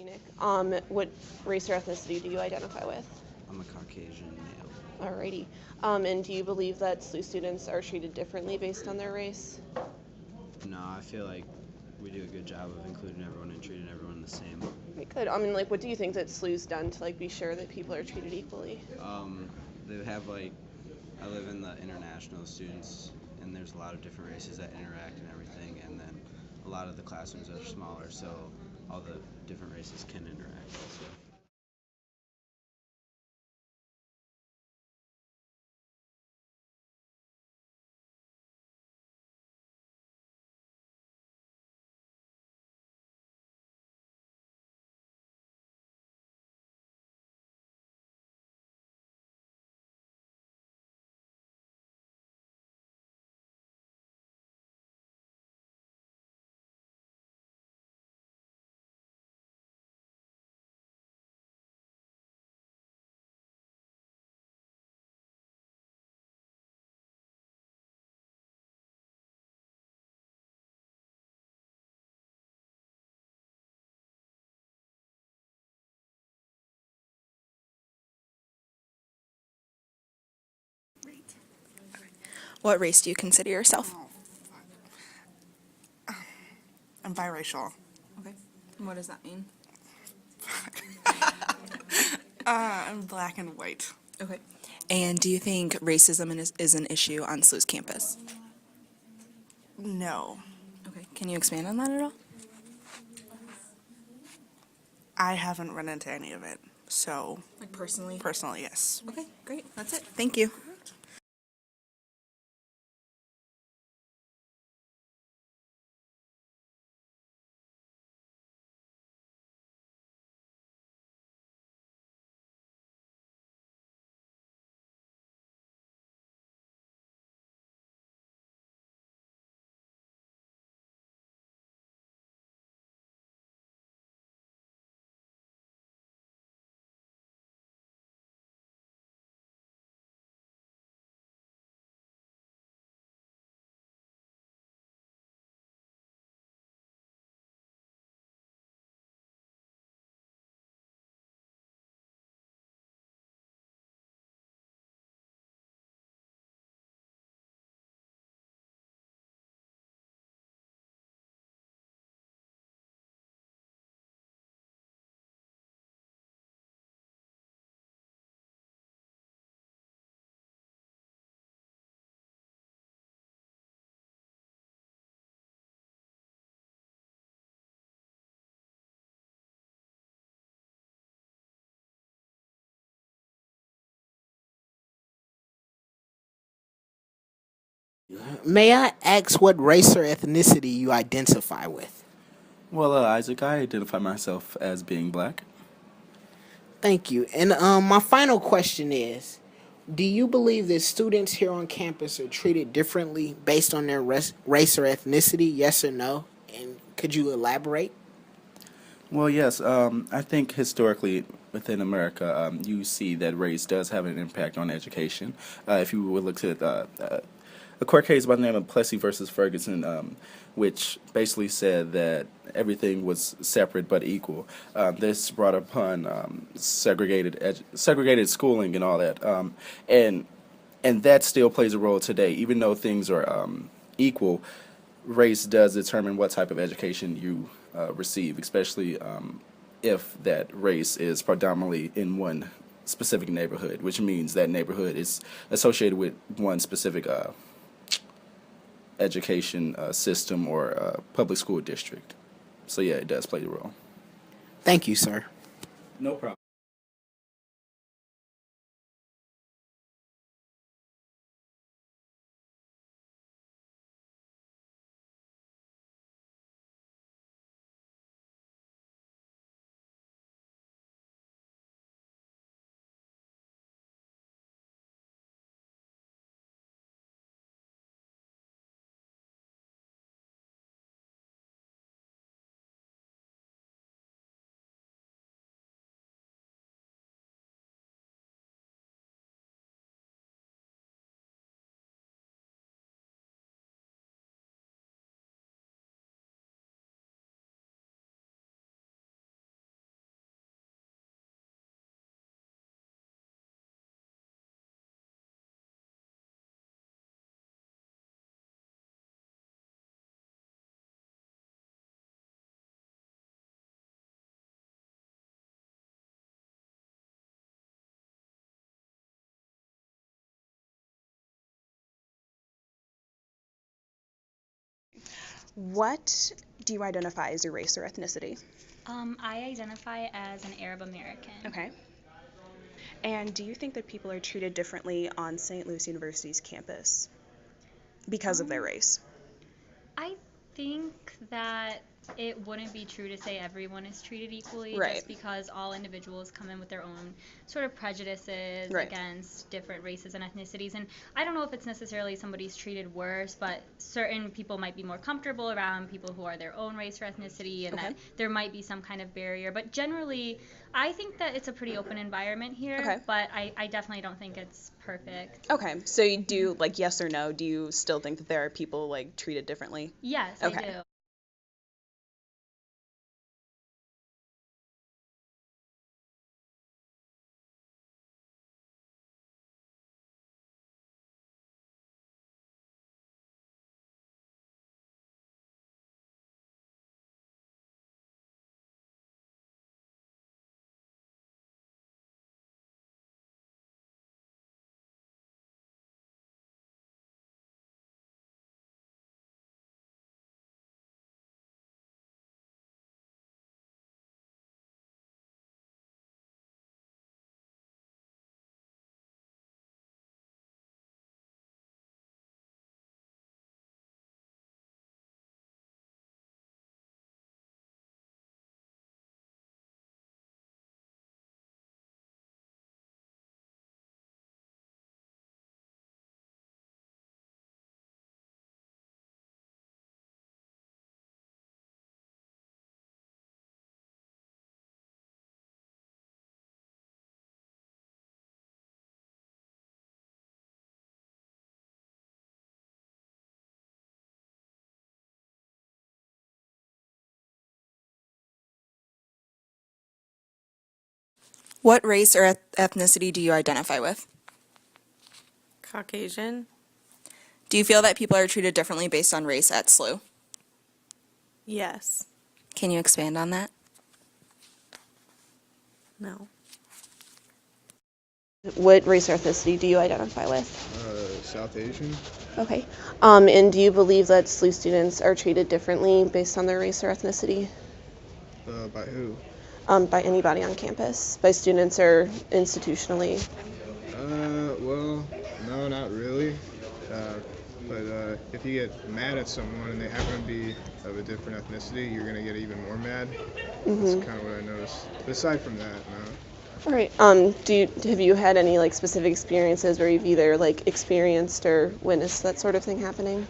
Nick. What race or ethnicity do you identify with? I'm a Caucasian male. Alrighty. And do you believe that SLU students are treated differently based on their race? No, I feel like we do a good job of including everyone and treating everyone the same. Okay, good. What do you think that SLU's done to be sure that people are treated equally? They have I live in the international students, and there's a lot of different races that interact and everything, and then a lot of the classrooms are smaller, so all the different races can interact also. What race do you consider yourself? I'm biracial. Okay. What does that mean? I'm black and white. Okay. And do you think racism is an issue on SLU's campus? No, Okay. Can you expand on that at all? I haven't run into any of it. So, Like personally? personally, yes. Okay, great. That's it. Thank you. May I ask what race or ethnicity you identify with? Well, Isaac, I identify myself as being black. Thank you. And my final question is, do you believe that students here on campus are treated differently based on their race or ethnicity? Yes or no? And could you elaborate? Well, yes, I think historically within America, you see that race does have an impact on education. If you would look at a court case by the name of Plessy versus Ferguson, which basically said that everything was separate but equal. This brought upon segregated schooling and all that, and and that still plays a role today, even though things are equal. Race does determine what type of education you receive, especially if that race is predominantly in one specific neighborhood, which means that neighborhood is associated with one specific education system or public school district. So yeah, it does play a role. Thank you, sir. No problem. What do you identify as your race or ethnicity? I identify as an Arab American. Okay. And do you think that people are treated differently on St. Louis University's campus because of their race? I think that it wouldn't be true to say everyone is treated equally, Right. just because all individuals come in with their own sort of prejudices Right. against different races and ethnicities. And I don't know if it's necessarily somebody's treated worse, but certain people might be more comfortable around people who are their own race or ethnicity, and Okay. that there might be some kind of barrier. But generally, I think that it's a pretty open environment here, Okay. but I definitely don't think it's perfect. Okay, so you do, like, yes or no, do you still think that there are people, like, treated differently? Yes, Okay. I do. What race or ethnicity do you identify with? Caucasian? Do you feel that people are treated differently based on race at SLU? Yes. Can you expand on that? No. What race or ethnicity do you identify with? South Asian. Okay. And do you believe that SLU students are treated differently based on their race or ethnicity? By who? By anybody on campus? By students or institutionally? Well, no, not really. But if you get mad at someone and they happen to be of a different ethnicity, you're gonna get even more mad. That's kind of what I noticed. But aside from that, no. All right. Have you had any like specific experiences where you've either like experienced or witnessed that sort of thing happening?